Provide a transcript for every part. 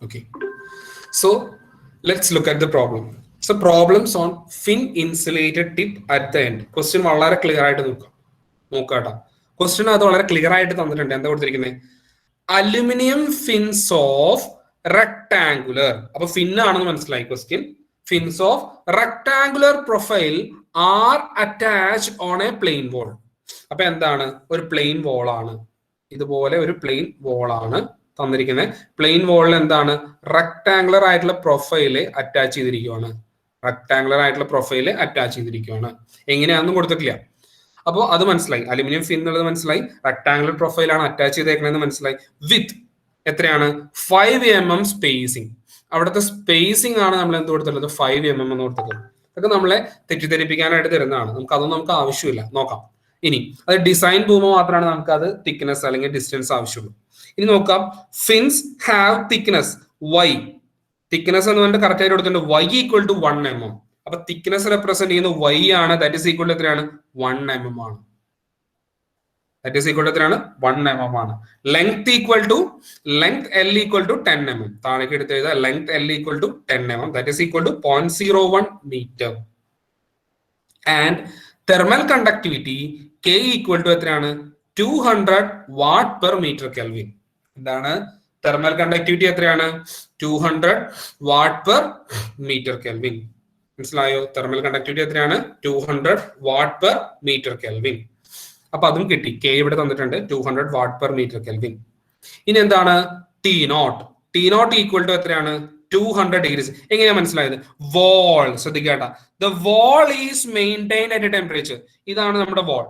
Okay. So let's look at the problem. So problems on fin insulated tip at the end. Question വളരെ clear ആയിട്ട് നോക്കാട്ടോ. Question അത് വളരെ clear ആയിട്ട് തന്നിട്ടുണ്ട്. എന്താ കൊടുത്തിരിക്കുന്നത്? Aluminium fins of rectangular. അപ്പൊ ഫിൻ ആണെന്ന് മനസ്സിലായി question. Fins of rectangular profile are attached on a plane wall. അപ്പൊ എന്താണ്? ഒരു പ്ലെയിൻ വോൾ ആണ്. ഇതുപോലെ ഒരു പ്ലെയിൻ വോൾ ആണ് തന്നിരിക്കുന്നത്. പ്ലെയിൻ വോളിൽ എന്താണ്? റെക്ടാങ്കുലർ ആയിട്ടുള്ള പ്രൊഫൈല് അറ്റാച്ച് ചെയ്തിരിക്കുകയാണ്. റെക്ടാങ്കുലർ ആയിട്ടുള്ള പ്രൊഫൈല് അറ്റാച്ച് ചെയ്തിരിക്കുകയാണ്. എങ്ങനെയാണെന്നും കൊടുത്തിട്ടില്ല. അപ്പോൾ അത് മനസ്സിലായി. അലുമിനിയം ഫിൻ എന്നുള്ളത് മനസ്സിലായി. റെക്ടാങ്കുലർ പ്രൊഫൈലാണ് അറ്റാച്ച് ചെയ്തേക്കണെന്ന് മനസ്സിലായി. വിത്ത് എത്രയാണ്? 5 mm സ്പേസിങ്. അവിടുത്തെ സ്പേസിംഗ് ആണ് നമ്മൾ എന്ത് കൊടുത്തിട്ടുള്ളത്? 5 mm എന്ന് കൊടുത്തിട്ടുള്ളത്. അതൊക്കെ നമ്മളെ തെറ്റിദ്ധരിപ്പിക്കാനായിട്ട് തരുന്നതാണ്. അതൊന്നും നമുക്ക് ആവശ്യമില്ല. നോക്കാം. ഇനി അത് ഡിസൈൻ പോകുമ്പോൾ മാത്രമാണ് നമുക്ക് അത് തിക്നെസ് അല്ലെങ്കിൽ ഡിസ്റ്റൻസ് ആവശ്യമുള്ളൂ. ഇനി നോക്കാം. Fins have thickness y. Thickness എന്ന് പറഞ്ഞിട്ട് കറക്റ്റ് ആയിട്ട് കൊടുത്തിട്ടുണ്ട്. y equal to 1 mm. അപ്പൊ തിക്നെസ് റെപ്രസെന്റ് ചെയ്യുന്ന y ആണ്. ദാറ്റ് ഈസ് ഈക്വൽ ടു എത്രയാണ്? 1 mm ആണ്. ദാറ്റ് ഈസ് ഈക്വൽ ടു എത്രയാണ്? 1 mm ആണ്. Length equal to length L equal to 10 mm. താഴേക്ക് എടുത്ത് എഴുതാം. Length L equal to 10 mm. That is equal to 0.01 metre. And thermal conductivity K equal to എത്രയാണ്? 200 watt per metre kelvin. എന്താണ്? Thermal conductivity എത്രയാണ്? 200 watt per metre kelvin. മനസ്സിലായോ? Thermal conductivity എത്രയാണ്? 200 watt per metre kelvin. അപ്പൊ അതും കിട്ടി. K ഇവിടെ തന്നിട്ടുണ്ട് 200 വാട്ട് പെർ മീറ്റർ കെൽവിൻ. ഇനി എന്താണ്? T naught. T naught equal to എത്രയാണ്? 200 ഡിഗ്രീസ്. എങ്ങനെയാ മനസ്സിലായത്? വോൾ. ശ്രദ്ധിക്കേട്ടാ. The wall is maintain at a temperature. ഇതാണ് നമ്മുടെ വോൾ.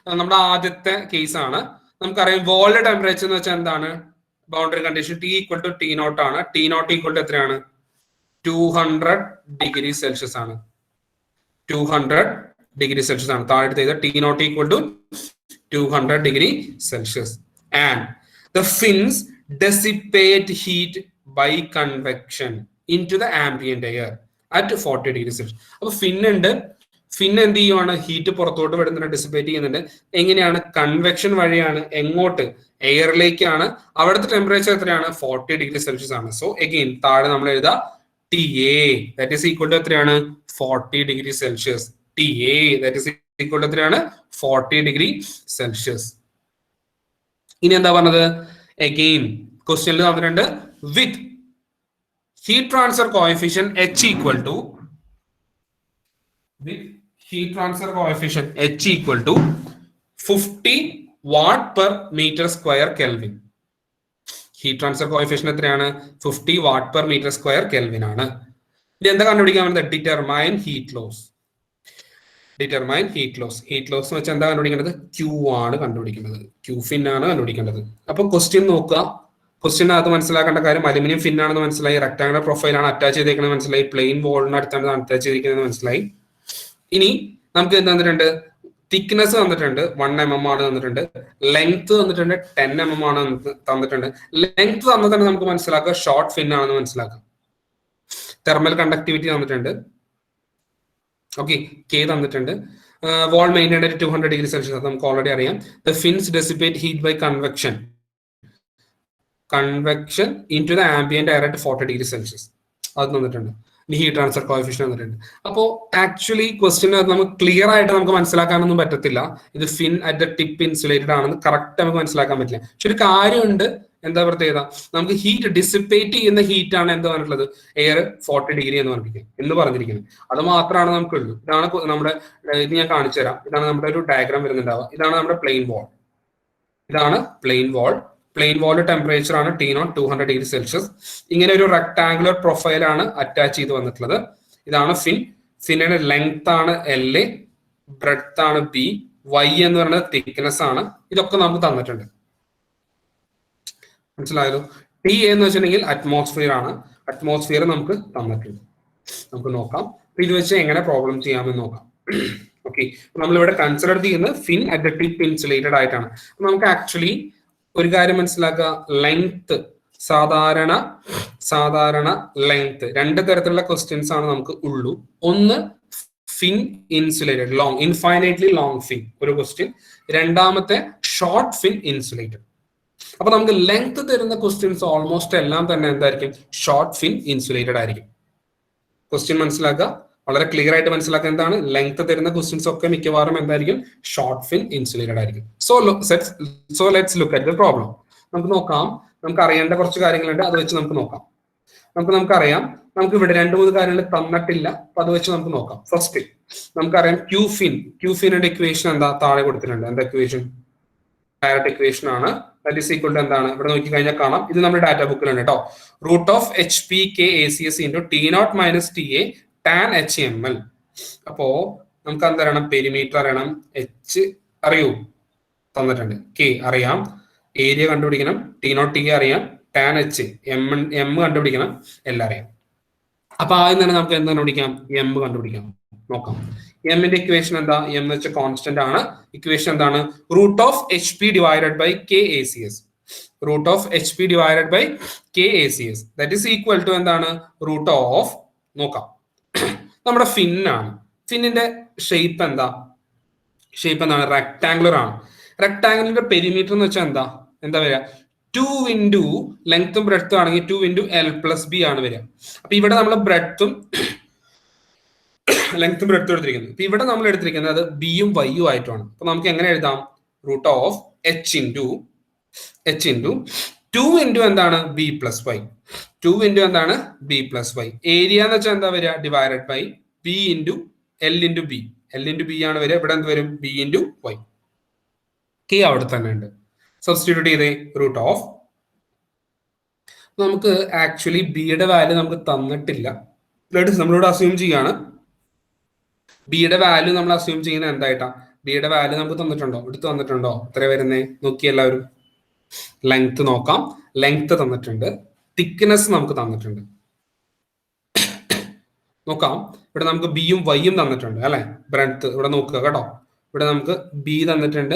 നമ്മുടെ ആദ്യത്തെ കേസ് ആണ്. നമുക്കറിയാം വോളിന്റെ ടെമ്പറേച്ചർ എന്ന് വെച്ചാൽ എന്താണ്? Boundary condition T equal to T naught ആണ്. ടി നോട്ട് ഈക്വൽ ടു എത്രയാണ്? 200 ഡിഗ്രി സെൽഷ്യസ് ആണ്. 200 ഡിഗ്രി സെൽഷ്യസ് ആണ്. താഴെ ചെയ്ത T naught equal to 200 degree Celsius. And the fins dissipate heat by convection into the ambient air at 40 degree Celsius. അപ്പൊ fin ഉണ്ട്. Fin എന്ത് ചെയ്യുവാണ്? Heat പുറത്തോട്ട് വിടുന്നുണ്ട്, ഡിസിപ്പേറ്റ് ചെയ്യുന്നുണ്ട്. എങ്ങനെയാണ്? കൺവെക്ഷൻ വഴിയാണ്. എങ്ങോട്ട്? എയറിലേക്കാണ്. അവിടുത്തെ ടെമ്പറേച്ചർ എത്രയാണ്? 40 ഡിഗ്രി സെൽഷ്യസ് ആണ്. സോ എഗെയിൻ താഴെ നമ്മൾ എഴുതാം TA. That is equal to എത്രയാണ്? 40 degree Celsius. TA that is equal to എത്രയാണ്? 40 ഡിഗ്രി സെൽഷ്യസ്. ഇനി എന്താ പറഞ്ഞത്? എഗെയിൻ ക്വസ്റ്റ്യനിൽ തന്നിട്ടുണ്ട് with heat transfer coefficient H equal to heat transfer coefficient H equal to 50 watt per meter square Kelvin. Heat transfer coefficient എത്രയാണ്? 50 watt per meter square Kelvin ആണ്. ഇനി എന്താ കണ്ടുപിടിക്കാൻ വേണ്ടത്? Determine heat loss. Determine heat loss. Heat loss എന്ന് വെച്ചാൽ എന്താ കണ്ടുപിടിക്കേണ്ടത്? Q ആണ് കണ്ടുപിടിക്കേണ്ടത്. Q fin ആണ് കണ്ടുപിടിക്കേണ്ടത്. അപ്പൊ ക്വസ്റ്റ്യൻ നോക്കുക. ക്വസ്റ്റ്യനകത്ത് മനസ്സിലാക്കേണ്ട കാര്യം അലുമിനിയം ഫിൻ ആണെന്ന് മനസ്സിലായി. റെക്ടാങ്കുലർ പ്രൊഫൈൽ ആണ് അറ്റാച്ച് ചെയ്തേക്കുന്നത് മനസ്സിലായി. പ്ലെയിൻ വോളിന് അടുത്താണ് അറ്റാച്ച് ചെയ്തിരിക്കുന്നത് മനസ്സിലായി. ഇനി നമുക്ക് എന്ത് തന്നിട്ടുണ്ട്? തിക്നെസ് തന്നിട്ടുണ്ട് 1 mm ആണ് തന്നിട്ടുണ്ട്. ലെങ്ത് തന്നിട്ടുണ്ട് 10 mm ആണ് തന്നിട്ടുണ്ട്. ലെങ്ത് തന്നിട്ടുണ്ട് നമുക്ക് മനസ്സിലാക്കുക ഷോർട്ട് ഫിൻ ആണെന്ന് മനസ്സിലാക്കാം. തെർമൽ കണ്ടക്ടിവിറ്റി തന്നിട്ടുണ്ട്. ഓക്കെ, K തന്നിട്ടുണ്ട്. Wall maintained at 200 degree Celsius നമുക്ക് ഓൾറെഡി അറിയാം. The fins dissipate heat by convection into the ambient air at 40 degree Celsius. അത് തന്നിട്ടുണ്ട്. ഹീറ്റ് ട്രാൻസ്ഫർ കോഎഫിഷ്യന്റ് വന്നിട്ടുണ്ട്. അപ്പോൾ ആക്ച്വലി ക്വസ്റ്റ്യൻ നമുക്ക് ക്ലിയർ ആയിട്ട് നമുക്ക് മനസ്സിലാക്കാനൊന്നും പറ്റത്തില്ല. ഇത് fin at the tip insulated ആണെന്ന് കറക്റ്റ് നമുക്ക് മനസ്സിലാക്കാൻ പറ്റില്ല. പക്ഷെ ഒരു കാര്യമുണ്ട്. എന്താ പ്രത്യേകത? നമുക്ക് ഹീറ്റ് ഡിസിപ്പേറ്റ് ചെയ്യുന്ന ഹീറ്റ് ആണ് എന്താ പറഞ്ഞിട്ടുള്ളത്? എയർ 40 ഡിഗ്രി എന്ന് പറഞ്ഞിരിക്കുന്നത്. അത് മാത്രമാണ് നമുക്കുള്ളൂ. ഇതാണ് നമ്മുടെ, ഇത് ഞാൻ കാണിച്ചു തരാം. ഇതാണ് നമ്മുടെ ഒരു ഡയഗ്രാം വരുന്നുണ്ടാവുക. ഇതാണ് നമ്മുടെ പ്ലെയിൻ വോൾ. ഇതാണ് plane wall. Plane wall temperature ആണ് T0 200 ഡിഗ്രി സെൽഷ്യസ്. ഇങ്ങനെ ഒരു റെക്ടാങ്കുലർ പ്രൊഫൈലാണ് അറ്റാച്ച് ചെയ്ത് വന്നിട്ടുള്ളത്. ഇതാണ് ഫിൻ. ഫിന്നിന്റെ ലെങ്ത് ആണ് L, ബ്രെഡ്ത്ത് ആണ് B, Y എന്ന് പറയുന്നത് തിക്നെസ് ആണ്. ഇതൊക്കെ നമുക്ക് തന്നിട്ടുണ്ട്. മനസ്സിലായല്ലോ? ടി എന്ന് വെച്ചിട്ടുണ്ടെങ്കിൽ അറ്റ്മോസ്ഫിയർ ആണ്. അറ്റ്മോസ്ഫിയർ നമുക്ക് തന്നിട്ടുണ്ട്. നമുക്ക് നോക്കാം ഇത് വെച്ച് എങ്ങനെ പ്രോബ്ലം ചെയ്യാമെന്ന് നോക്കാം. ഓക്കെ, നമ്മളിവിടെ കൺസിഡർ ചെയ്യുന്നത് fin at the tip insulated ആയിട്ടാണ്. നമുക്ക് ആക്ച്വലി ഒരു കാര്യം മനസ്സിലാക്കുക. ലെങ്ത് സാധാരണ ലെങ്ത് 2 തരത്തിലുള്ള ക്വസ്റ്റ്യൻസ് ആണ് നമുക്ക് ഉള്ളൂ. ഒന്ന് fin insulated infinitely long fin ഒരു ക്വസ്റ്റ്യൻ. രണ്ടാമത്തെ ഷോർട്ട് ഫിൻ ഇൻസുലേറ്റഡ്. അപ്പൊ നമുക്ക് ലെങ്ത് തരുന്ന ക്വസ്റ്റ്യൻസ് ഓൾമോസ്റ്റ് എല്ലാം തന്നെ എന്തായിരിക്കും, ഷോർട്ട് ഫിൻ ഇൻസുലേറ്റഡ് ആയിരിക്കും. ക്വസ്റ്റ്യൻ മനസ്സിലാക്കുക, വളരെ ക്ലിയർ ആയിട്ട് മനസ്സിലാക്കുക. എന്താണ് ലെങ്ത് തരുന്ന ക്വസ്റ്റ്യൻസ് ഒക്കെ മിക്കവാറും എന്തായിരിക്കും, ഷോർട്ട് ഫിൻ ഇൻസുലേറ്റഡ് ആയിരിക്കും. So let's look at the problem. നമുക്ക് നോക്കാം, നമുക്ക് അറിയേണ്ട കുറച്ച് കാര്യങ്ങളുണ്ട്, അത് വെച്ച് നമുക്ക് നോക്കാം. നമുക്കറിയാം, നമുക്ക് ഇവിടെ 2-3 കാര്യങ്ങൾ തന്നിട്ടില്ല, അപ്പൊ അത് വെച്ച് നമുക്ക് നോക്കാം. ഫസ്റ്റ് നമുക്കറിയാം ക്യൂഫിന്റെ ഇക്വേഷൻ എന്താ, താഴെ കൊടുത്തിട്ടുണ്ട്. എന്താ ഇക്വേഷൻ? ഡയറക്റ്റ് ഇക്വേഷൻ ആണ്. ദാറ്റ് ഈസ് ഈക്വൽ ടു എന്താണ്, ഇവിടെ നോക്കി കഴിഞ്ഞാൽ കാണാം, ഇത് നമ്മുടെ ഡാറ്റ ബുക്കിലുണ്ട് കേട്ടോ. √(h(p(k)(ACS) × T0 - TA tan HML. അപ്പോ നമുക്ക് എന്തറിയണം, പെരിമീറ്റർ അറിയണം, എച്ച് അറിയൂ, തന്നിട്ടുണ്ട്, കെ അറിയാം, ഏരിയ കണ്ടുപിടിക്കണം, T0 TA അറിയാം, ടാൻ എച്ച് എം കണ്ടുപിടിക്കണം, എല്ലാം അറിയാം. അപ്പൊ ആദ്യം തന്നെ നമുക്ക് എന്ത് കണ്ടുപിടിക്കാം, എം കണ്ടുപിടിക്കാം. നോക്കാം, എമ്മിന്റെ ഇക്വേഷൻ എന്താ, എം എന്ന് വെച്ചാൽ കോൺസ്റ്റന്റ് ആണ്. ഇക്വേഷൻ എന്താണ്, √(HP) / KACS. √(HP) / KACS that is equal to എന്താണ്, √ നോക്കാം, നമ്മുടെ ഫിൻ ആണ്. ഫിന്നിന്റെ ഷേപ്പ് എന്താണ്, റെക്ടാംഗുലർ ആണ്. റെക്ടാംഗിളിന്റെ പെരിമീറ്റർ എന്ന് വെച്ചാൽ എന്താ വരിക, 2 ഇൻറ്റു ലെങ്ത്തും ബ്രെഡ്ത്തും ആണെങ്കിൽ 2 ഇൻറ്റു L + B ആണ് വരിക. അപ്പൊ ഇവിടെ നമ്മൾ ബ്രെഡ്ത്തും ലെങ്ത്തും ബ്രെഡ്ത്തും എടുത്തിരിക്കുന്നത്. ഇപ്പൊ ഇവിടെ നമ്മൾ എടുത്തിരിക്കുന്നത് ബിയും വൈയും ആയിട്ടാണ്. അപ്പൊ നമുക്ക് എങ്ങനെ എഴുതാം, √(h ഇൻറ്റു 2 ഇൻറ്റു എന്താണ്, B + Y. 2 ഇൻറ്റു എന്താണ്, B + Y. ഏരിയ എന്ന് വെച്ചാൽ എന്താ വരിക, divided by B into L into B. L into B ആണ് വരിക. ഇവിടെ എന്ത് വരും, B ഇൻറ്റു Y. കെ അവിടെ തന്നെ ഉണ്ട്. സബ്സ്റ്റിറ്റ്യൂട്ട് ചെയ്തേ, √ നമുക്ക് ആക്ച്വലി ബിയുടെ വാല്യൂ നമുക്ക് തന്നിട്ടില്ല. നമ്മളിവിടെ അസ്യൂം ചെയ്യാണ്, ബിയുടെ വാല്യൂ നമ്മൾ അസ്യൂം ചെയ്യുന്നത് എന്തായിട്ടാ, ബിയുടെ വാല്യൂ നമുക്ക് തന്നിട്ടുണ്ടോ, എടുത്ത് തന്നിട്ടുണ്ടോ, എത്ര വരുന്നേ നോക്കി എല്ലാവരും. ലെങ്ത് നോക്കാം, ലെങ്ത് തന്നിട്ടുണ്ട്, തിക്നെസ് നമുക്ക് തന്നിട്ടുണ്ട്. നോക്കാം, ഇവിടെ നമുക്ക് ബിയും വൈയും തന്നിട്ടുണ്ട് അല്ലെ, ബ്രെഡ്ത്ത് ഇവിടെ നോക്കുക കേട്ടോ. ഇവിടെ നമുക്ക് ബി തന്നിട്ടുണ്ട്,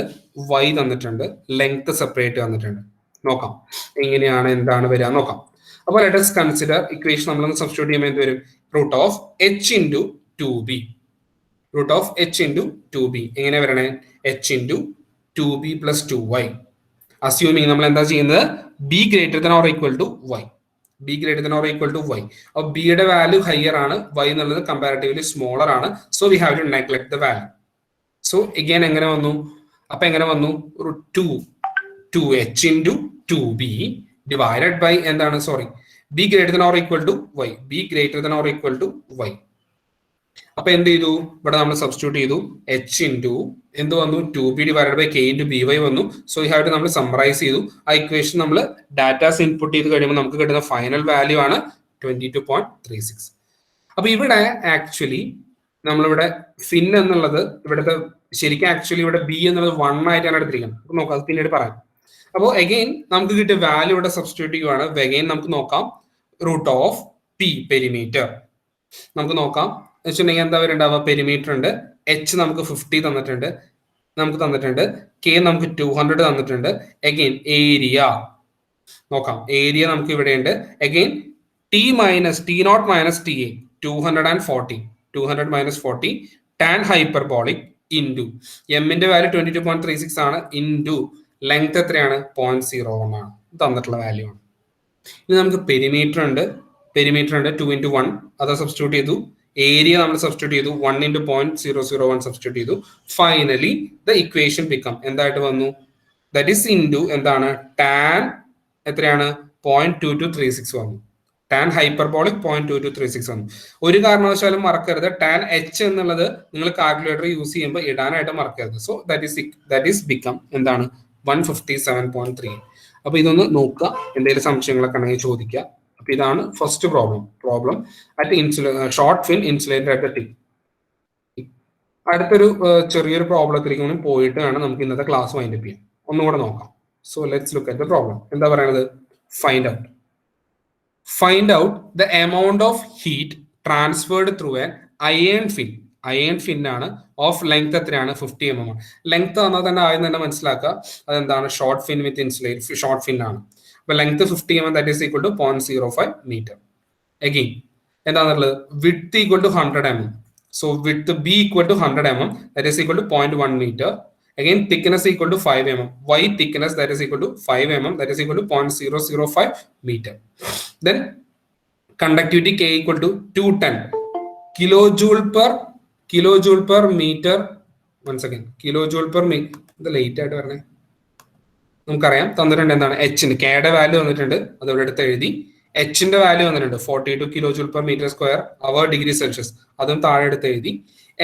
വൈ തന്നിട്ടുണ്ട്, ലെങ്ത് സെപ്പറേറ്റ് തന്നിട്ടുണ്ട്. നോക്കാം എങ്ങനെയാണ്, എന്താണ് വരിക നോക്കാം. അപ്പോൾ ലെറ്റ് us കൺസിഡർ ഇക്വേഷൻ നമ്മളൊന്ന് സബ്സ്റ്റിറ്റ്യൂട്ട് ചെയ്യുമ്പോൾ എന്ത് വരും, √(h × 2b. √(h × 2b എങ്ങനെ വരണേ, h × 2b + 2y. അസ്യൂമിങ് നമ്മൾ എന്താ ചെയ്യുന്നത്, b ≥ y. b ≥ y. അപ്പൊ ബിയുടെ വാല്യൂ ഹയർ ആണ്, y എന്നുള്ളത് കമ്പാരിറ്റീവ്ലി സ്മോളർ ആണ്. So we have to neglect the value. So again എങ്ങനെ വന്നു, √2h × 2b ഡിവൈഡഡ് ബൈ എന്താണ്, sorry, b ≥ y. b ≥ y. അപ്പൊ എന്ത് ചെയ്തു, ഇവിടെ നമ്മൾ സബ്സ്റ്റിറ്റ്യൂട്ട് ചെയ്തു, h ഇൻറ്റു എന്ത് വന്നു, 2b divided by k into by വന്നു. സോ ഈ ഹാവ് ടു നമ്മൾ സമ്മറൈസ് ചെയ്തു. ആ ഇക്വേഷൻ നമ്മൾ ഡാറ്റാസ് ഇൻപുട്ട് ചെയ്ത് കഴിയുമ്പോൾ നമുക്ക് കിട്ടുന്ന ഫൈനൽ വാല്യൂ ആണ് 22.36. അപ്പൊ ഇവിടെ ആക്ച്വലി നമ്മളിവിടെ ഫിൻ എന്നുള്ളത് ഇവിടുത്തെ ശരിക്കും ആക്ച്വലി ഇവിടെ ബി എന്നുള്ളത് 1 ആയിട്ടാണ് എടുത്തിരിക്കുന്നത്. അപ്പൊ നോക്കാം, അത് പിന്നീട് പറയാം. അപ്പോൾ എഗെയിൻ നമുക്ക് കിട്ടിയ വാല്യൂ ഇവിടെ സബ്സ്റ്റിറ്റ്യൂട്ട് ചെയ്യുവാണ്. എഗെയിൻ നമുക്ക് നോക്കാം, √(p) പെരിമീറ്റർ നമുക്ക് നോക്കാം വെച്ചിട്ടുണ്ടെങ്കിൽ എന്താ ഉണ്ടാവുക, പെരിമീറ്റർ ഉണ്ട്, h നമുക്ക് 50 തന്നിട്ടുണ്ട്, k നമുക്ക് 200 തന്നിട്ടുണ്ട്. എഗെയിൻ ഏരിയ നോക്കാം, ഏരിയ നമുക്ക് ഇവിടെ ഉണ്ട്. Again T0 - TA 200 - 40 tan hyperbolic into എമ്മിന്റെ വാല്യൂ 22.36 ആണ്, ഇൻറ്റു ലെങ്ത് എത്രയാണ്, 0.01 ആണ് തന്നിട്ടുള്ള വാല്യൂ ആണ്. ഇനി നമുക്ക് പെരിമീറ്റർ ഉണ്ട് 2 × 1 അത് സബ്സ്റ്റിറ്റ്യൂട്ട് ചെയ്തു. ഏരിയ നമ്മൾ സബ്സ്റ്റിറ്റ്യൂട്ട് ചെയ്തു, 1 × 0.001 സബ്സ്റ്റിറ്റ്യൂട്ട് ചെയ്തു. ഫൈനലി ദ ഇക്വേഷൻ ബിക്കം എന്തായിട്ട് വന്നു, ദാറ്റ് ഈസ് ഇൻറ്റു എന്താണ്, ടാൻ എത്രയാണ്, 0.2236 വന്നു. ടാൻ ഹൈപ്പർബോളിക് 0.2236 വന്നു. ഒരു കാരണവശാലും മറക്കരുത്, ടാൻ എച്ച് എന്നുള്ളത് നിങ്ങൾ കാൽക്കുലേറ്റർ യൂസ് ചെയ്യുമ്പോൾ ഇടാനായിട്ട് മറക്കരുത്. സോ ദാറ്റ് ഈസ് ബിക്കം എന്താണ്, 157.3. അപ്പൊ ഇതൊന്ന് നോക്കുക, എന്തെങ്കിലും സംശയങ്ങളൊക്കെ ഉണ്ടെങ്കിൽ ചോദിക്കുക. അപ്പൊ ഇതാണ് first problem at short fin insulated at the tip. അടുത്തൊരു ചെറിയൊരു പ്രോബ്ലത്തിലേക്ക് പോയിട്ട് വേണം നമുക്ക് ഇന്നത്തെ ക്ലാസ് വൈൻഡ് അപ്പ് ചെയ്യാം. ഒന്നുകൂടെ നോക്കാം. So let's look at the problem. എന്താ പറയുന്നത്, find out the amount of heat transferred through an iron fin ആണ്, ഓഫ് ലെങ്ത് എത്രയാണ്, 50 mm ആണ്. ലെങ്ത് തന്നാൽ തന്നെ ആദ്യം തന്നെ മനസ്സിലാക്കുക അതെന്താണ്, short fin with insulate short fin ആണ്. അപ്പൊ length 50 mm that is equal to 0.05 metre. Again എന്താണെന്നുള്ളത്, width equal to 100 mm. So width B equal to 100 mm that is equal to 0.1 metre. Again, thickness equal to 5 mm. Y thickness, that is equal to 5 mm, that is equal to 0.005 meter. Then conductivity K equal to 210 kilojoule per meter. Once again, kilojoule per meter. The late ആയിട്ട് പറഞ്ഞേ, നമുക്കറിയാം തന്നിട്ടുണ്ട് എന്താണ് എച്ചിന് കെയുടെ value തന്നിട്ടുണ്ട്, അതോടെ എടുത്ത് എഴുതി. എച്ചിന്റെ വാല്യൂ വന്നിട്ടുണ്ട് 42 kilojoule per metre square hour degree Celsius, അതും താഴെ എടുത്ത് എഴുതി.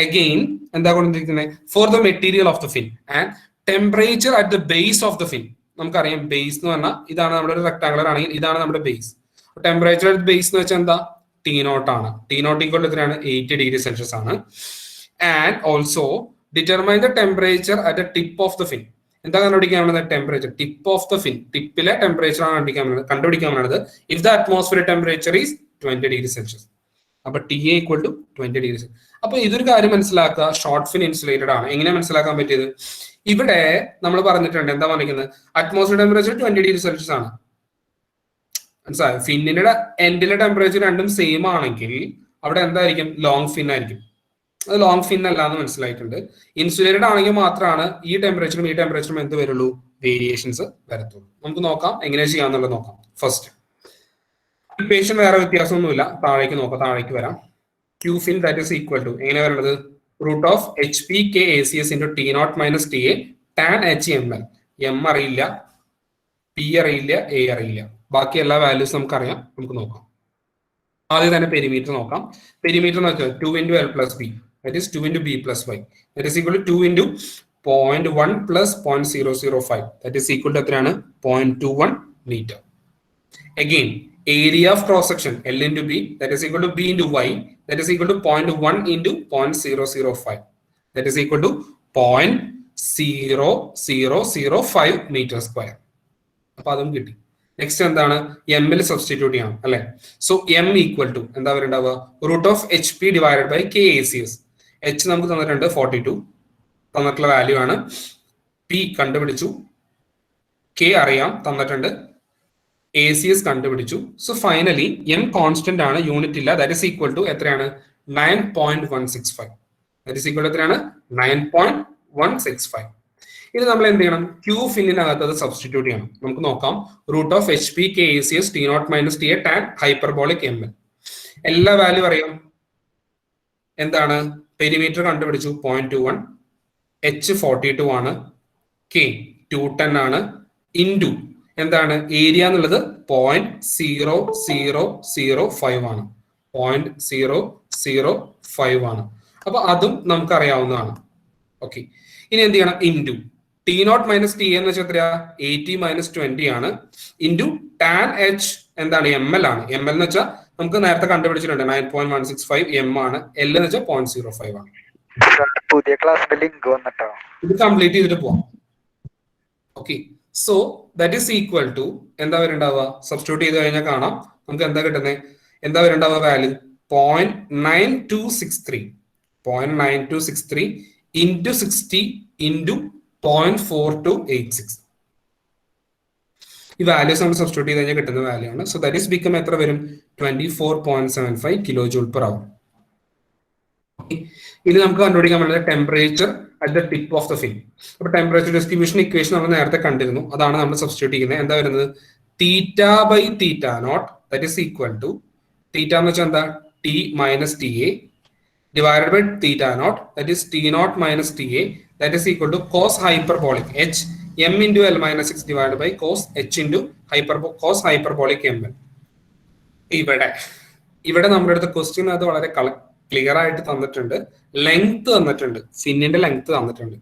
അഗെയിൻ എന്താ കൊണ്ടിരിക്കുന്നത്, for the material of the fin and temperature at the base of the fin. നമുക്കറിയാം ബേസ് എന്ന് പറഞ്ഞാൽ ഇതാണ് നമ്മുടെ ഒരു റെക്ടാങ്കുലർ ആണെങ്കിൽ ഇതാണ് നമ്മുടെ ബേസ്. ടെമ്പറേച്ചർ അറ്റ് ബേസ് എന്ന് വെച്ചാൽ എന്താ, T0 ആണ്. T0 ഈക്വൽ എത്രയാണ്, 80 ഡിഗ്രി സെൽഷ്യസ് ആണ്. And also determine the temperature at the tip of the fin. എന്താ കണ്ടുപിടിക്കാൻ വേണ്ടത്, temperature tip of the fin, ടിപ്പിലെ ടെമ്പറേച്ചർ ആണ് കണ്ടുപിടിക്കാൻ വേണ്ടത്. If the atmosphere temperature is 20 degree Celsius, അപ്പൊ TA equal to 20 degree Celsius. അപ്പൊ ഇതൊരു കാര്യം മനസ്സിലാക്കുക, ഷോർട്ട് ഫിൻ ഇൻസുലേറ്റഡ് ആണ്. എങ്ങനെ മനസ്സിലാക്കാൻ പറ്റിയത്, ഇവിടെ നമ്മൾ പറഞ്ഞിട്ടുണ്ട് എന്താ പറഞ്ഞിരിക്കുന്നത്, അറ്റ്മോസ്ഫിയർ ടെമ്പറേച്ചർ 20 ഡിഗ്രി സെൽഷ്യസ് ആണ്. മനസ്സിലായോ, ഫിന്നിന്റെ എൻഡിലെ ടെമ്പറേച്ചർ രണ്ടും സെയിം ആണെങ്കിൽ അവിടെ എന്തായിരിക്കും, ലോങ് ഫിൻ ആയിരിക്കും. അത് ലോങ് ഫിൻ അല്ല എന്ന് മനസ്സിലായിട്ടുണ്ട്. ഇൻസുലേറ്റഡ് ആണെങ്കിൽ മാത്രമാണ് ഈ ടെമ്പറേച്ചറും ഈ ടെമ്പറേച്ചറും എന്ത് വരുള്ളൂ, വേരിയേഷൻസ് വരത്തുള്ളൂ. നമുക്ക് നോക്കാം എങ്ങനെ ചെയ്യാന്നുള്ളത് നോക്കാം. ഫസ്റ്റ് ഇക്വേഷൻ വേറെ വ്യത്യാസമൊന്നുമില്ല, താഴേക്ക് നോക്കാം, താഴേക്ക് വരാം. Q fin that is equal to എങ്ങനെ വരുന്നത്, root of HP K ACS into T0 minus TA tan H ml. M അറിയില്ല, P അറിയില്ല, A അറിയില്ല, ബാക്കി എല്ലാ വാല്യൂസ് നമുക്കറിയാം. നമുക്ക് നോക്കാം. ആദ്യം തന്നെ പെരിമീറ്റർ നോക്കാം. പെരിമീറ്റർ എന്ന് വെച്ചാൽ 2 into L plus B, that is 2 into B plus Y, that is equal to 2 into 0.1 plus 0.005, that is equal to എത്രയാണ്, 0.21 meter. Again, area of cross section L into B, that is equal to B into Y, that is equal to 0.1 into 0.005, that is equal to 0.0005 meter square. അപ്പൊ അതും കിട്ടി. Next എന്താണ്, M L substitute ചെയ്യണം അല്ലെ. So M equal to എന്താ പറയുണ്ടാവുക, root of HP divided by K ACS. H നമുക്ക് തന്നിട്ടുണ്ട് 42 തന്നിട്ടുള്ള വാല്യൂ ആണ്. P കണ്ടുപിടിച്ചു, K അറിയാം തന്നിട്ടുണ്ട്, ACS കണ്ടുപിടിച്ചു. സോ ഫൈനലി M കോൺസ്റ്റന്റ് ആണ്, യൂണിറ്റ് ഇല്ല, ദാറ്റ് ഇസ് ഈക്വൽ ടു എത്രയാണ്, 9.165. ദാറ്റ് ഇസ് ഈക്വൽ ടു എത്രയാണ്, 9.165. ഇനി നമ്മൾ എന്ത് ചെയ്യണം, Q ഫിന്നിനകത്ത് അത് സബ്സ്റ്റിറ്റ്യൂട്ട് ചെയ്യണം. നമുക്ക് നോക്കാം. Root of HP K ACS T0 minus TA tan hyperbolic ML. എല്ലാ വാല്യൂ അറിയാം. എന്താണ്, പെരിമീറ്റർ കണ്ടുപിടിച്ചു 0.21, H 42 ആണ്, K 210 ആണ്, ഇൻറ്റു എന്താണ് ഏരിയ എന്നുള്ളത് 0.0005 ആണ്, 0.005 ആണ്. അപ്പൊ അതും നമുക്ക് അറിയാവുന്നതാണ്. ഓക്കെ, ഇനി എന്ത് ചെയ്യണം, ഇൻറ്റു T0 minus TA എന്ന് വെച്ചാൽ എത്രയാ, 80 minus 20 ആണ്, ഇൻറ്റു tan H എന്താണ്, ML ആണ്. ML എന്ന് വെച്ചാൽ നമുക്ക് നേരത്തെ കണ്ടുപിടിച്ചിട്ടുണ്ട് 9.165 M ആണ്. L എന്ന് വെച്ചാൽ 0.05 ആണ്. പുതിയ ക്ലാസ്സിന്റെ ലിങ്ക് വന്നിട്ടോ, ഇത് കംപ്ലീറ്റ് ചെയ്തിട്ട് പോവാം. Okay, so that is equal to എന്താ വരുന്നുണ്ടാവുക, സബ്സ്റ്റിറ്റ്യൂട്ട് ചെയ്ത് കഴിഞ്ഞാൽ കാണാം നമുക്ക് എന്താ കിട്ടുന്നത്, എന്താ വരുന്നുണ്ടാവുക വാല്യൂ 0.9263 into 60 into 0.4286. ഈ വാല്യൂസ് നമ്മൾ സബ്സ്റ്റിറ്റ്യൂട്ട് ചെയ്ത് കഴിഞ്ഞാൽ കിട്ടുന്ന വാല്യൂ ആണ്. സോ ദാറ്റ് ഈസ് ബിക്കം എത്ര വരും, 24.75 കിലോജൂൾ പെർ അവർ. ഇത് നമുക്ക് കണ്ടുപിടിക്കാൻ വേണ്ടത് temperature at the tip of the fin. അപ്പൊ ടെമ്പറേച്ചർ ഡിസ്ട്രിബ്യൂഷൻ ഇക്വേഷൻ നമ്മൾ നേരത്തെ കണ്ടിരുന്നു, അതാണ് നമ്മൾ സബ്സ്റ്റിറ്റ്യൂട്ട് ചെയ്യുന്നത്. എന്താ വരുന്നത്, θ/θ0 ദാറ്റ് ഈസ് ഈക്വൽ ടു, തീറ്റ എന്ന് വെച്ചാൽ എന്താ, T minus TA divided by θ0, that is T0 minus TA, that is equal to cos hyperbolic H M into L minus 6 divided by cos H into cos hyperbolic ML. ഇവിടെ നമ്മുടെ അടുത്ത question അത് വളരെ clear ആയിട്ട് തന്നിട്ടുണ്ട്, length തന്നിട്ടുണ്ട്, ഫിന്നിന്റെ length തന്നിട്ടുണ്ട്.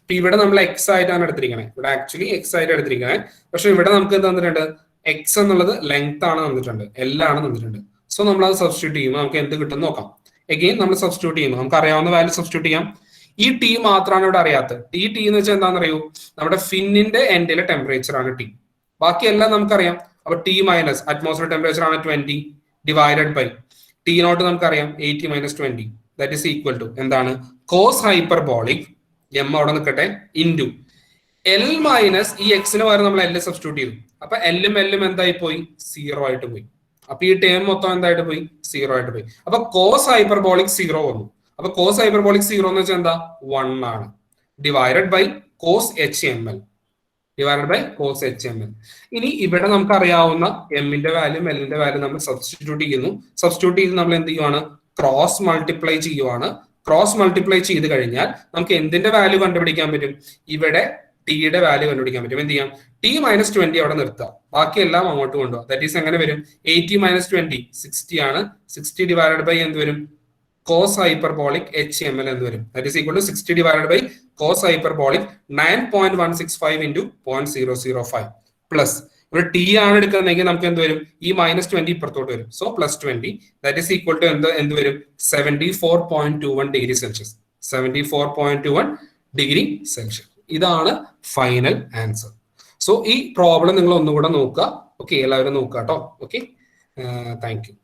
ഇപ്പൊ ഇവിടെ നമ്മൾ എക്സ് ആയിട്ടാണ് എടുത്തിരിക്കണേ, ഇവിടെ ആക്ച്വലി എക്സ് ആയിട്ട് എടുത്തിരിക്കണേ, പക്ഷെ ഇവിടെ നമുക്ക് തന്നിട്ടുണ്ട് എക്സ് എന്നുള്ളത് ലെങ്ത് ആണ് തന്നിട്ടുണ്ട്, L ആണ് തന്നിട്ടുണ്ട്. സോ നമ്മൾ അത് സബ്സ്റ്റിറ്റ്യൂട്ട് ചെയ്യുമ്പോൾ നമുക്ക് എന്ത് കിട്ടും നോക്കാം. എഗെയിൻ നമ്മൾ സബ്സ്റ്റിറ്റ്യൂട്ട് ചെയ്യുമ്പോൾ നമുക്ക് അറിയാവുന്ന വാല്യൂ സബ്സ്റ്റിറ്റ്യൂട്ട് ചെയ്യാം. ഈ T മാത്രമാണ് ഇവിടെ അറിയാത്തത്. T എന്ന് വെച്ചാൽ എന്താണെന്ന് അറിയൂ, നമ്മുടെ ഫിന്നിന്റെ എൻഡിലെ ടെമ്പറേച്ചർ ആണ് T, ബാക്കിയെല്ലാം നമുക്കറിയാം. അപ്പൊ T മൈനസ് അറ്റ്മോസ്ഫിയർ ടെമ്പറേച്ചർ ആണ് 20 ഡിവൈഡഡ് ബൈ T0 നമുക്കറിയാം 80 minus 20, that is equal to എന്താണ്, കോസ് ഹൈപ്പർബോളിക് M അവിടെ നിൽക്കട്ടെ, ഇൻറ്റു L മൈനസ് ഈ എക്സിന് പകരം നമ്മൾ L സബ്സ്റ്റിറ്റ്യൂട്ട് ചെയ്തു. അപ്പൊ L എന്തായി പോയി, 0 ആയിട്ട് പോയി. അപ്പൊ ഈ ടേം മൊത്തം എന്തായിട്ട് പോയി, 0 ആയിട്ട് പോയി. അപ്പൊ കോസ് ഹൈപ്പർബോളിക് 0 വന്നു. അപ്പൊ കോസ് ഹൈപ്പർബോളിക് 0 എന്ന് വെച്ചാൽ എന്താ, 1 ആണ്, divided by cos H M L divide by cos H M L. ഇനി ഇവിടെ നമുക്ക് അറിയാവുന്ന എമ്മിന്റെ വാല്യൂ എല്ലിന്റെ വാല്യൂ നമ്മൾ സബ്സ്റ്റിറ്റ്യൂട്ട് ചെയ്യുന്നു. സബ്സ്റ്റിറ്റ്യൂട്ട് ചെയ്ത് നമ്മൾ എന്ത് ചെയ്യുവാണ്? ക്രോസ് മൾട്ടിപ്ലൈ ചെയ്യുവാണ്. ക്രോസ് മൾട്ടിപ്ലൈ ചെയ്ത് കഴിഞ്ഞാൽ നമുക്ക് എന്തിന്റെ വാല്യൂ കണ്ടുപിടിക്കാൻ പറ്റും? ഇവിടെ ടിയുടെ വാല്യൂ കണ്ടുപിടിക്കാൻ പറ്റും. എന്ത് ചെയ്യാം? ടി മൈനസ് 20 അവിടെ നിർത്താം, ബാക്കിയെല്ലാം അങ്ങോട്ട് കൊണ്ടുപോകാം. ദാറ്റ് ഈസ് എങ്ങനെ വരും? 80 മൈനസ് 20 60 ആണ്. 60 ഡിവൈഡഡ് ബൈ എന്ത് വരും? Cos hyperbolic H M L എന്ന് വരും. That is equal to 60 divided by cos hyperbolic 9.165 into 0.005 plus ഇവിടെ ടി ആണ് എടുക്കുന്നതെങ്കിൽ നമുക്ക് എന്ത് വരും? ഈ -20 ഇപ്പുറത്തോട്ട് വരും. So +20 that is equal to എന്ത് വരും? 74.21 ഡിഗ്രി സെൽഷ്യസ്. 74.21 degree Celsius. ഇതാണ് ഫൈനൽ ആൻസർ. സോ ഈ പ്രോബ്ലം നിങ്ങൾ ഒന്നുകൂടെ നോക്കുക. ഓക്കെ, എല്ലാവരും നോക്കുക കേട്ടോ. Okay, thank U.